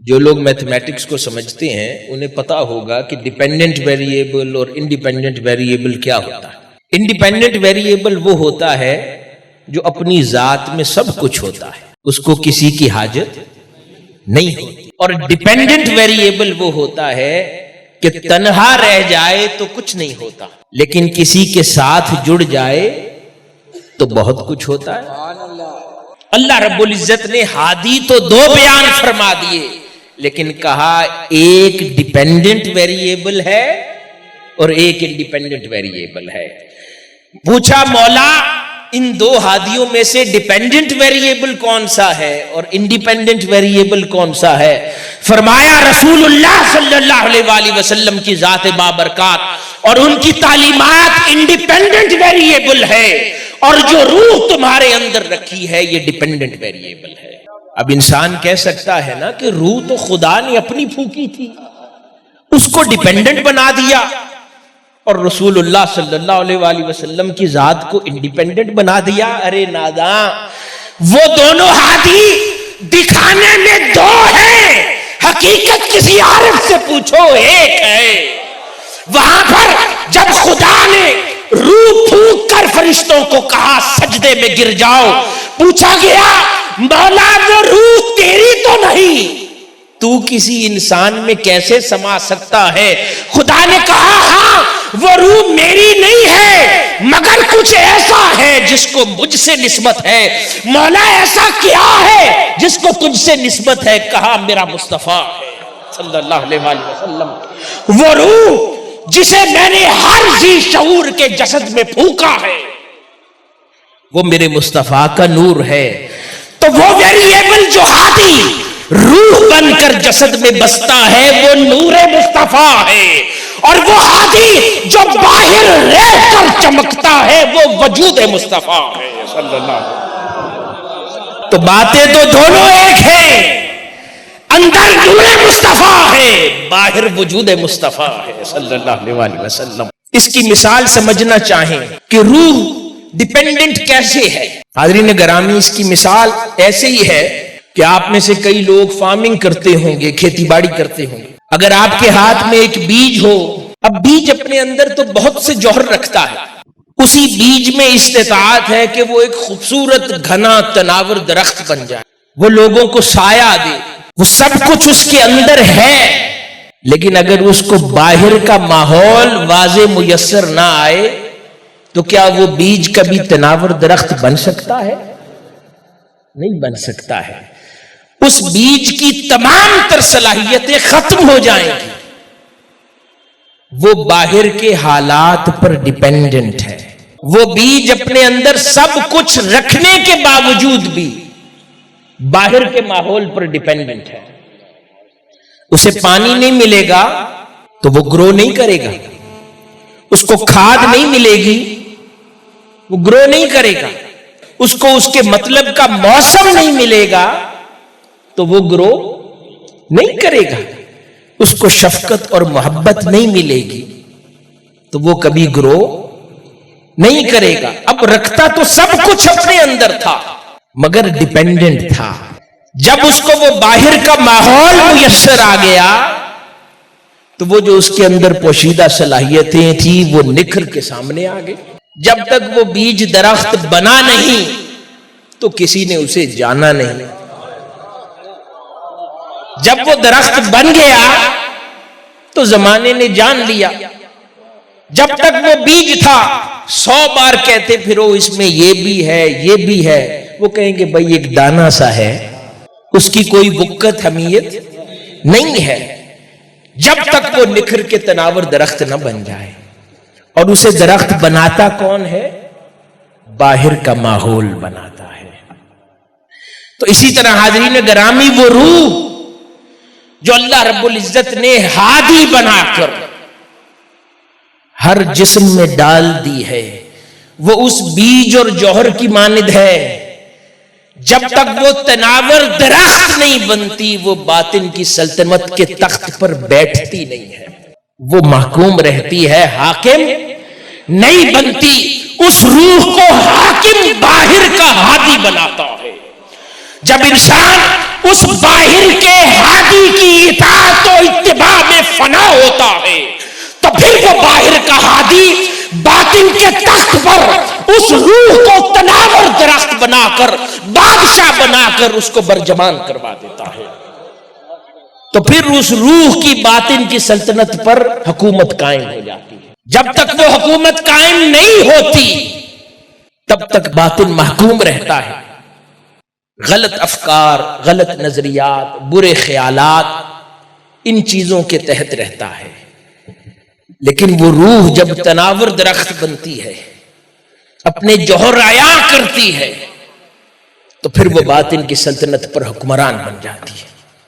جو لوگ میتھمیٹکس کو سمجھتے ہیں انہیں پتا ہوگا کہ ڈیپینڈنٹ ویریبل اور انڈیپینڈنٹ ویریبل کیا ہوتا ہے۔ انڈیپینڈنٹ ویریبل وہ ہوتا ہے جو اپنی ذات میں سب کچھ ہوتا ہے، اس کو کسی کی حاجت نہیں ہوتی، اور ڈیپینڈنٹ ویریبل وہ ہوتا ہے کہ تنہا رہ جائے تو کچھ نہیں ہوتا، لیکن کسی کے ساتھ جڑ جائے تو بہت کچھ ہوتا ہے۔ اللہ رب العزت نے ہادی تو دو بیان فرما دیے، لیکن کہا ایک ڈیپینڈنٹ ویریبل ہے اور ایک انڈیپینڈنٹ ویریبل ہے۔ پوچھا مولا ان دو ہادیوں میں سے ڈیپینڈنٹ ویریبل کون سا ہے اور انڈیپینڈنٹ ویریبل کون سا ہے؟ فرمایا رسول اللہ صلی اللہ علیہ وآلہ وسلم کی ذات بابرکات اور ان کی تعلیمات انڈیپینڈنٹ ویریبل ہے، اور جو روح تمہارے اندر رکھی ہے یہ ڈیپینڈنٹ ویریبل ہے۔ اب انسان کہہ سکتا ہے نا کہ روح تو خدا نے اپنی پھونکی تھی، اس کو ڈیپینڈنٹ بنا دیا، اور رسول اللہ صلی اللہ علیہ وآلہ وسلم کی ذات کو انڈیپینڈنٹ بنا دیا۔ ارے ناداں، وہ دونوں ہادی دکھانے میں دو ہیں، حقیقت کسی عارف سے پوچھو ایک ہے۔ وہاں پر جب خدا نے روح پھونک کر فرشتوں کو کہا سجدے میں گر جاؤ، پوچھا گیا مولا وہ روح تیری تو نہیں، تو کسی انسان میں کیسے سما سکتا ہے؟ خدا نے کہا ہاں وہ روح میری نہیں ہے، مگر کچھ ایسا ہے جس کو مجھ سے نسبت ہے۔ مولا ایسا کیا ہے جس کو تجھ سے نسبت ہے؟ کہا میرا مصطفیٰ ہے صلی اللہ علیہ وآلہ وسلم، وہ روح جسے میں نے ہر ذی شعور کے جسد میں پھونکا ہے وہ میرے مصطفیٰ کا نور ہے۔ تو وہ ویریبل جو ہادی روح بن کر جسد میں بستا ہے وہ نور مصطفیٰ ہے، اور وہ ہادی جو باہر رہ کر چمکتا ہے وہ وجود مصطفیٰ ہے صلی اللہ علیہ وسلم۔ تو باتیں تو دونوں ایک ہیں، اندر نور مصطفیٰ ہے، باہر وجود مصطفیٰ ہے صلی اللہ علیہ وآلہ وسلم۔ اس کی مثال سمجھنا چاہیں کہ روح ڈیپینڈنٹ کیسے ہے؟ حاضرین گرامی، اس کی مثال ایسے ہی ہے کہ آپ میں سے کئی لوگ فارمنگ کرتے ہوں گے، کھیتی باڑی کرتے ہوں گے۔ اگر آپ کے ہاتھ میں ایک بیج ہو، اب بیج اپنے اندر تو بہت سے جوہر رکھتا ہے، اسی بیج میں استطاعت ہے کہ وہ ایک خوبصورت گھنا تناور درخت بن جائے، وہ لوگوں کو سایہ دے، وہ سب کچھ اس کے اندر ہے، لیکن اگر اس کو باہر کا ماحول واضح میسر نہ آئے تو کیا وہ بیج کبھی تناور درخت بن سکتا ہے؟ نہیں بن سکتا ہے۔ اس بیج کی تمام تر صلاحیتیں ختم ہو جائیں گی، وہ باہر کے حالات پر ڈیپینڈنٹ ہے۔ وہ بیج اپنے اندر سب کچھ رکھنے کے باوجود بھی باہر کے ماحول پر ڈیپینڈنٹ ہے۔ اسے پانی نہیں ملے گا تو وہ گرو نہیں کرے گا، اس کو کھاد نہیں ملے گی وہ گرو نہیں کرے گا، اس کو اس کے مطلب کا موسم نہیں ملے گا تو وہ گرو نہیں کرے گا، اس کو شفقت اور محبت نہیں ملے گی تو وہ کبھی گرو نہیں کرے گا۔ اب رکھتا تو سب کچھ اپنے اندر تھا مگر ڈیپینڈنٹ تھا۔ جب اس کو وہ باہر کا ماحول میسر آ گیا تو وہ جو اس کے اندر پوشیدہ صلاحیتیں تھیں وہ نکھر کے سامنے آ گئی۔ جب تک وہ بیج درخت بنا نہیں تو کسی نے اسے جانا نہیں، جب وہ درخت بن گیا تو زمانے نے جان لیا۔ جب تک وہ بیج تھا 100 بار کہتے پھرو اس میں یہ بھی ہے یہ بھی ہے، وہ کہیں گے بھائی ایک دانہ سا ہے، اس کی کوئی وقت اہمیت نہیں ہے، جب تک وہ نکھر کے تناور درخت نہ بن جائے۔ اور اسے درخت بناتا کون ہے؟ باہر کا ماحول بناتا ہے۔ تو اسی طرح حاضرین گرامی، وہ روح جو اللہ رب العزت نے ہادی بنا کر ہر جسم میں ڈال دی ہے، وہ اس بیج اور جوہر کی مانند ہے۔ جب تک وہ تناور درخت نہیں بنتی وہ باطن کی سلطنت کے تخت پر بیٹھتی نہیں ہے، وہ محکوم رہتی ہے، حاکم نہیں بنتی۔ اس روح کو حاکم باہر کا ہادی بناتا ہے۔ جب انسان اس باہر کے ہادی کی ہادی باطن کے تخت پر اس روح کو تناور درخت بنا کر بادشاہ بنا کر اس کو برجمان کروا دیتا ہے. تو پھر اس روح کی باطن کی سلطنت پر حکومت قائم ہو جاتی ہے. جب تک وہ حکومت قائم نہیں ہوتی تب تک باطن محکوم رہتا ہے. غلط افکار، غلط نظریات، برے خیالات، ان چیزوں کے تحت رہتا ہے. لیکن وہ روح جب تناور درخت بنتی ہے، اپنے جوہر عیاں کرتی ہے، تو پھر وہ باطن کی سلطنت پر حکمران بن جاتی ہے.